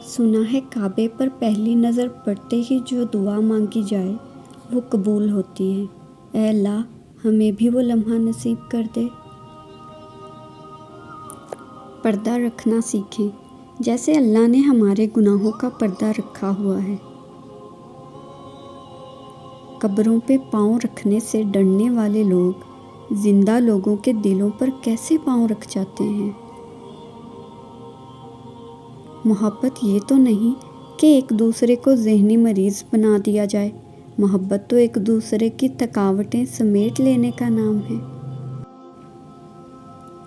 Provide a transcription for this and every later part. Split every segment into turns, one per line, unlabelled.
سنا ہے کعبے پر پہلی نظر پڑتے ہی جو دعا مانگی جائے وہ قبول ہوتی ہے۔ اے اللہ ہمیں بھی وہ لمحہ نصیب کر دے۔ پردہ رکھنا سیکھیں جیسے اللہ نے ہمارے گناہوں کا پردہ رکھا ہوا ہے۔ قبروں پہ پاؤں رکھنے سے ڈرنے والے لوگ زندہ لوگوں کے دلوں پر کیسے پاؤں رکھ جاتے ہیں؟ محبت یہ تو نہیں کہ ایک دوسرے کو ذہنی مریض بنا دیا جائے، محبت تو ایک دوسرے کی تھکاوٹیں سمیٹ لینے کا نام ہے۔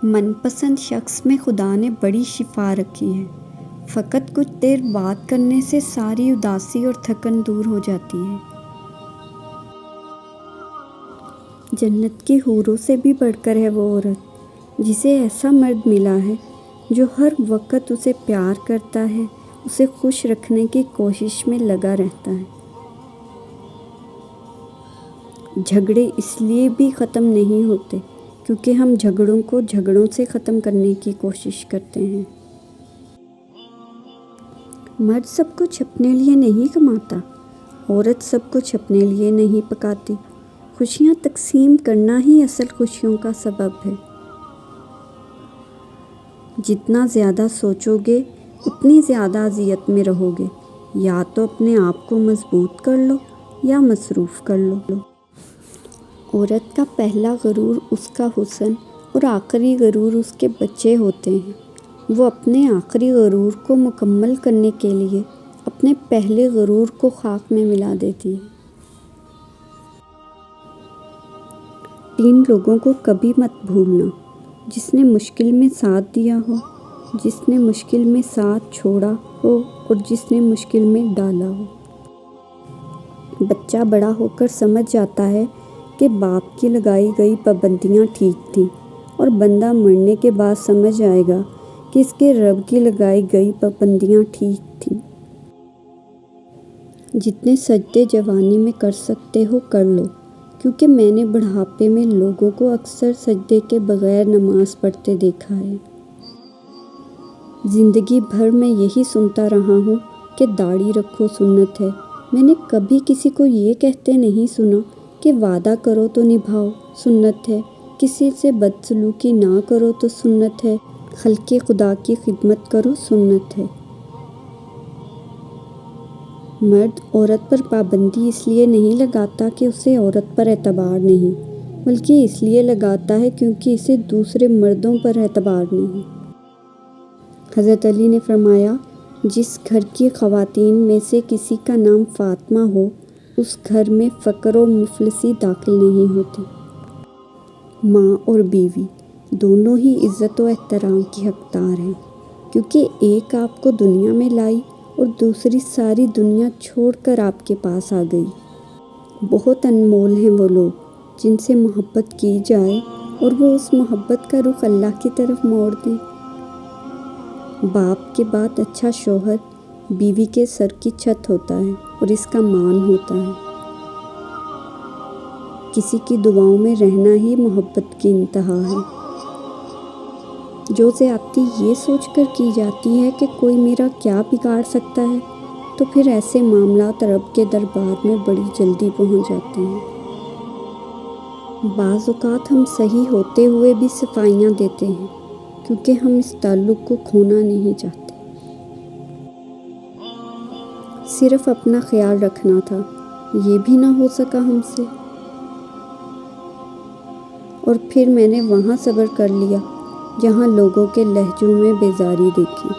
من پسند شخص میں خدا نے بڑی شفا رکھی ہے، فقط کچھ دیر بات کرنے سے ساری اداسی اور تھکن دور ہو جاتی ہے۔ جنت کی حوروں سے بھی بڑھ کر ہے وہ عورت جسے ایسا مرد ملا ہے جو ہر وقت اسے پیار کرتا ہے، اسے خوش رکھنے کی کوشش میں لگا رہتا ہے۔ جھگڑے اس لیے بھی ختم نہیں ہوتے کیونکہ ہم جھگڑوں کو جھگڑوں سے ختم کرنے کی کوشش کرتے ہیں۔ مرد سب کچھ اپنے لیے نہیں کماتا، عورت سب کچھ اپنے لیے نہیں پکاتی، خوشیاں تقسیم کرنا ہی اصل خوشیوں کا سبب ہے۔ جتنا زیادہ سوچو گے اتنی زیادہ اذیت میں رہو گے، یا تو اپنے آپ کو مضبوط کر لو یا مصروف کر لو۔ عورت کا پہلا غرور اس کا حسن اور آخری غرور اس کے بچے ہوتے ہیں۔ وہ اپنے آخری غرور کو مکمل کرنے کے لیے اپنے پہلے غرور کو خاک میں ملا دیتی ہے۔ 3 لوگوں کو کبھی مت بھولنا، جس نے مشکل میں ساتھ دیا ہو، جس نے مشکل میں ساتھ چھوڑا ہو اور جس نے مشکل میں ڈالا ہو۔ بچہ بڑا ہو کر سمجھ جاتا ہے کہ باپ کی لگائی گئی پابندیاں ٹھیک تھیں، اور بندہ مرنے کے بعد سمجھ آئے گا کہ اس کے رب کی لگائی گئی پابندیاں ٹھیک تھیں۔ جتنے سجدے جوانی میں کر سکتے ہو کر لو، کیونکہ میں نے بڑھاپے میں لوگوں کو اکثر سجدے کے بغیر نماز پڑھتے دیکھا ہے۔ زندگی بھر میں یہی سنتا رہا ہوں کہ داڑھی رکھو سنت ہے، میں نے کبھی کسی کو یہ کہتے نہیں سنا کہ وعدہ کرو تو نبھاؤ سنت ہے، کسی سے بدسلوکی نہ کرو تو سنت ہے، خلق خدا کی خدمت کرو سنت ہے۔ مرد عورت پر پابندی اس لیے نہیں لگاتا کہ اسے عورت پر اعتبار نہیں، بلکہ اس لیے لگاتا ہے کیونکہ اسے دوسرے مردوں پر اعتبار نہیں۔ حضرت علی نے فرمایا، جس گھر کی خواتین میں سے کسی کا نام فاطمہ ہو، اس گھر میں فقر و مفلسی داخل نہیں ہوتی۔ ماں اور بیوی دونوں ہی عزت و احترام کی حقدار ہیں، کیونکہ ایک آپ کو دنیا میں لائی اور دوسری ساری دنیا چھوڑ کر آپ کے پاس آ گئی۔ بہت انمول ہیں وہ لوگ جن سے محبت کی جائے اور وہ اس محبت کا رخ اللہ کی طرف موڑ دیں۔ باپ کے بعد اچھا شوہر بیوی کے سر کی چھت ہوتا ہے اور اس کا مان ہوتا ہے۔ کسی کی دعاؤں میں رہنا ہی محبت کی انتہا ہے۔ جو زیادتی یہ سوچ کر کی جاتی ہے کہ کوئی میرا کیا بگاڑ سکتا ہے، تو پھر ایسے معاملات رب کے دربار میں بڑی جلدی پہنچ جاتے ہیں۔ بعض اوقات ہم صحیح ہوتے ہوئے بھی صفائیاں دیتے ہیں کیونکہ ہم اس تعلق کو کھونا نہیں چاہتے۔ صرف اپنا خیال رکھنا تھا، یہ بھی نہ ہو سکا ہم سے، اور پھر میں نے وہاں صبر کر لیا جہاں لوگوں کے لہجوں میں بیزاری دیکھی۔